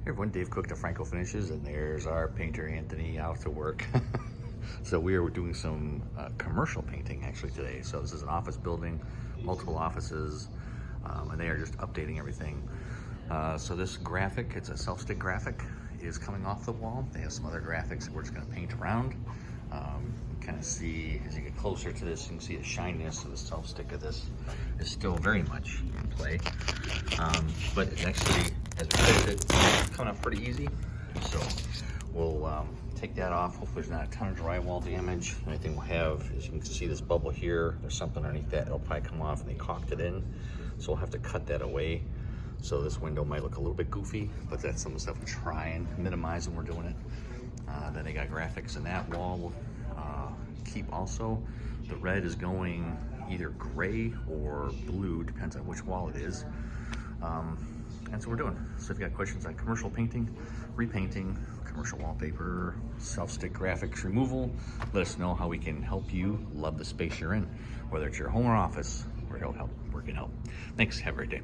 Hey everyone, Dave Cook to Franco Finishes, and there's our painter Anthony out to work. So we are doing some commercial painting actually today. So this is an office building, multiple offices, and they are just updating everything. So this graphic, it's a self-stick graphic, is coming off the wall. They have some other graphics that we're just going to paint around. Kind of see, as you get closer to this, you can see the shininess of the self-stick of this is still very much in play. But it's actually, as we fix it, it's coming up pretty easy. So we'll take that off. Hopefully there's not a ton of drywall damage. The only thing we'll have is, you can see this bubble here. There's something underneath that. It'll probably come off, and they caulked it in. So we'll have to cut that away. So this window might look a little bit goofy, but that's some of the stuff we try and minimize when we're doing it. Then they got graphics in that wall. We'll keep also. The red is going either gray or blue, depends on which wall it is. That's what we're doing. So if you got questions on commercial painting, repainting, commercial wallpaper, self-stick graphics removal, let us know how we can help you love the space you're in. Whether it's your home or office, we're here to help. Thanks, have a great day.